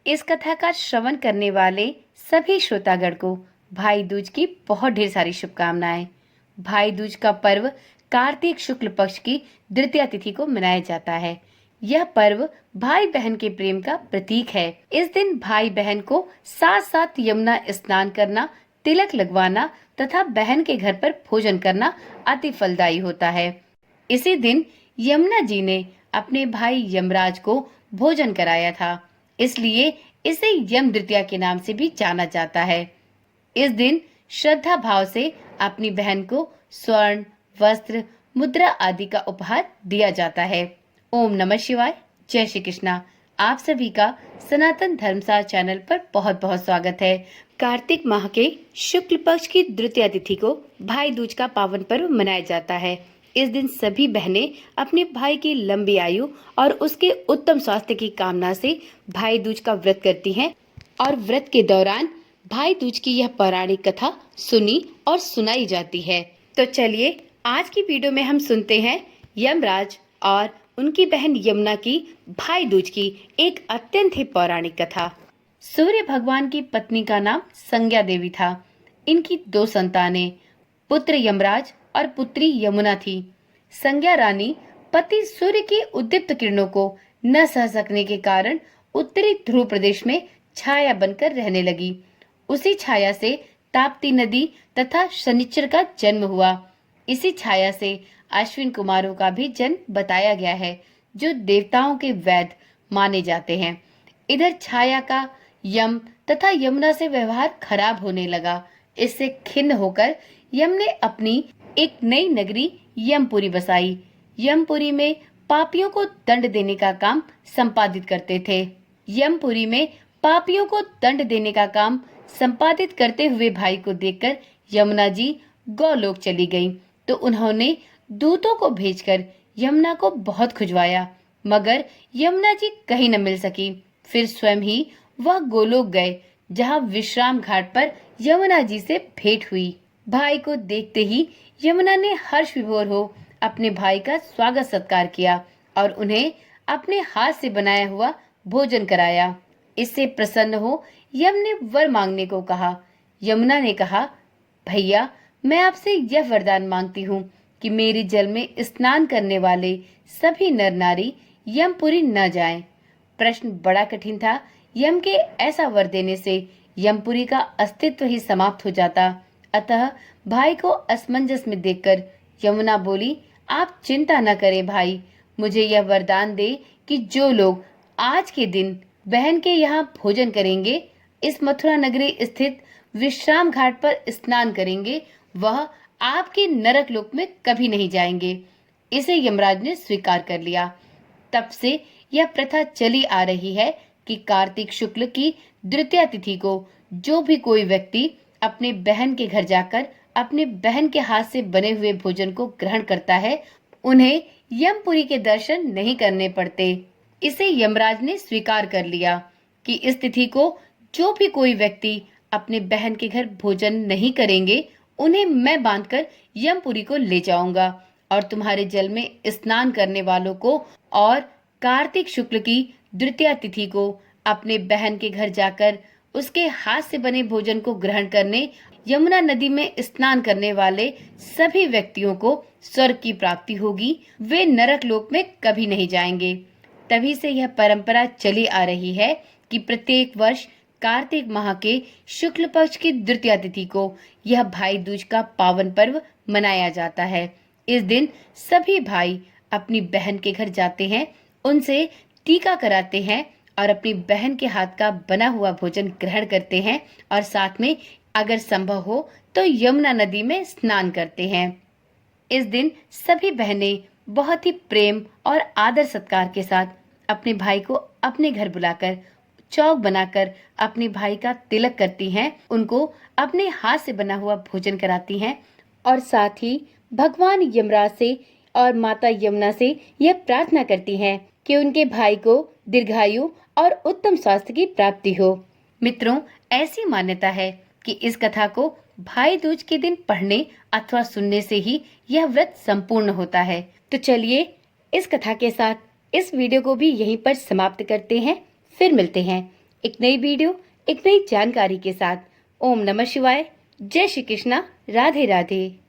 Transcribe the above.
इस कथा का श्रवण करने वाले सभी श्रोतागण को भाई दूज की बहुत ढेर सारी शुभकामनाएं। भाई दूज का पर्व कार्तिक शुक्ल पक्ष की द्वितीया तिथि को मनाया जाता है। यह पर्व भाई बहन के प्रेम का प्रतीक है। इस दिन भाई बहन को साथ साथ यमुना स्नान करना, तिलक लगवाना तथा बहन के घर पर भोजन करना अति फलदायी होता है। इसी दिन यमुना जी ने अपने भाई यमराज को भोजन कराया था, इसलिए इसे यम द्वितीया के नाम से भी जाना जाता है। इस दिन श्रद्धा भाव से अपनी बहन को स्वर्ण, वस्त्र, मुद्रा आदि का उपहार दिया जाता है। ओम नमः शिवाय। जय श्री कृष्णा। आप सभी का सनातन धर्मसार चैनल पर बहुत बहुत स्वागत है। कार्तिक माह के शुक्ल पक्ष की द्वितीया तिथि को भाई दूज का पावन पर्व मनाया जाता है। इस दिन सभी बहनें अपने भाई की लंबी आयु और उसके उत्तम स्वास्थ्य की कामना से भाई दूज का व्रत करती हैं और व्रत के दौरान भाई दूज की यह पौराणिक कथा सुनी और सुनाई जाती है। तो चलिए आज की वीडियो में हम सुनते हैं यमराज और उनकी बहन यमुना की भाई दूज की एक अत्यंत ही पौराणिक कथा। सूर्य भगवान की पत्नी का नाम संज्ञा देवी था। इनकी 2 संतानें, पुत्र यमराज और पुत्री यमुना थी। संज्ञा रानी पति सूर्य की उद्दीप्त किरणों को न सह सकने के कारण उत्तरी ध्रुव प्रदेश में छाया बनकर रहने लगी। उसी छाया से ताप्ती नदी तथा शनिचर का जन्म हुआ। इसी छाया से अश्विन कुमारों का भी जन्म बताया गया है, जो देवताओं के वैद्य माने जाते हैं। इधर छाया का यम तथा यमुना से व्यवहार खराब होने लगा। इससे खिन्न होकर यम ने अपनी एक नई नगरी यमपुरी बसाई। यमपुरी में पापियों को दंड देने का काम संपादित करते थे। यमपुरी में पापियों को दंड देने का काम संपादित करते हुए भाई को देखकर यमुना जी गौलोक चली गईं, तो उन्होंने दूतों को भेजकर यमुना को बहुत खुजवाया, मगर यमुना जी कहीं न मिल सकी। फिर स्वयं ही वह गोलोक गए, जहाँ विश्राम घाट पर यमुना जी से भेंट हुई। भाई को देखते ही यमुना ने हर्ष विभोर हो अपने भाई का स्वागत सत्कार किया और उन्हें अपने हाथ से बनाया हुआ भोजन कराया। इससे प्रसन्न हो यम ने वर मांगने को कहा। यमुना ने कहा, भैया मैं आपसे यह वरदान मांगती हूँ कि मेरी जल में स्नान करने वाले सभी नर नारी यमपुरी न जाएं। प्रश्न बड़ा कठिन था। यम के ऐसा वर देने से यमपुरी का अस्तित्व ही समाप्त हो जाता। अतः भाई को असमंजस में देखकर यमुना बोली, आप चिंता न करें भाई, मुझे यह वरदान दे कि जो लोग आज के दिन बहन के यहाँ भोजन करेंगे, इस मथुरा नगरी स्थित विश्राम घाट पर स्नान करेंगे, वह आपके नरक लोक में कभी नहीं जाएंगे। इसे यमराज ने स्वीकार कर लिया। तब से यह प्रथा चली आ रही है कि कार्तिक शुक्ल की द्वितीया तिथि को जो भी कोई व्यक्ति अपने बहन के घर जाकर अपने बहन के हाथ से बने हुए भोजन को ग्रहण करता है, उन्हें यमपुरी के दर्शन नहीं करने पड़ते। इसे यमराज ने स्वीकार कर लिया कि इस तिथि को जो भी कोई व्यक्ति अपने बहन के घर भोजन नहीं करेंगे, उन्हें मैं बांधकर यमपुरी को ले जाऊंगा और तुम्हारे जल में स्नान करने वालों को और कार्तिक शुक्ल की द्वितीया तिथि को अपने बहन के घर जाकर उसके हाथ से बने भोजन को ग्रहण करने, यमुना नदी में स्नान करने वाले सभी व्यक्तियों को स्वर्ग की प्राप्ति होगी। वे नरक लोक में कभी नहीं जाएंगे। तभी से यह परंपरा चली आ रही है कि प्रत्येक वर्ष कार्तिक माह के शुक्ल पक्ष की द्वितीया तिथि को यह भाई दूज का पावन पर्व मनाया जाता है। इस दिन सभी भाई अपनी बहन के घर जाते हैं, उनसे टीका कराते हैं और अपनी बहन के हाथ का बना हुआ भोजन ग्रहण करते हैं और साथ में अगर संभव हो तो यमुना नदी में स्नान करते हैं। इस दिन सभी बहनें बहुत ही प्रेम और आदर सत्कार के साथ अपने भाई को अपने घर बुलाकर चौक बनाकर अपने भाई का तिलक करती हैं, उनको अपने हाथ से बना हुआ भोजन कराती हैं और साथ ही भगवान यमराज से और माता यमुना से यह प्रार्थना करती हैं कि उनके भाई को दीर्घायु और उत्तम स्वास्थ्य की प्राप्ति हो। मित्रों, ऐसी मान्यता है कि इस कथा को भाई दूज के दिन पढ़ने अथवा सुनने से ही यह व्रत संपूर्ण होता है। तो चलिए इस कथा के साथ इस वीडियो को भी यहीं पर समाप्त करते हैं। फिर मिलते हैं एक नई वीडियो, एक नई जानकारी के साथ। ओम नमः शिवाय। जय श्री कृष्णा। राधे राधे।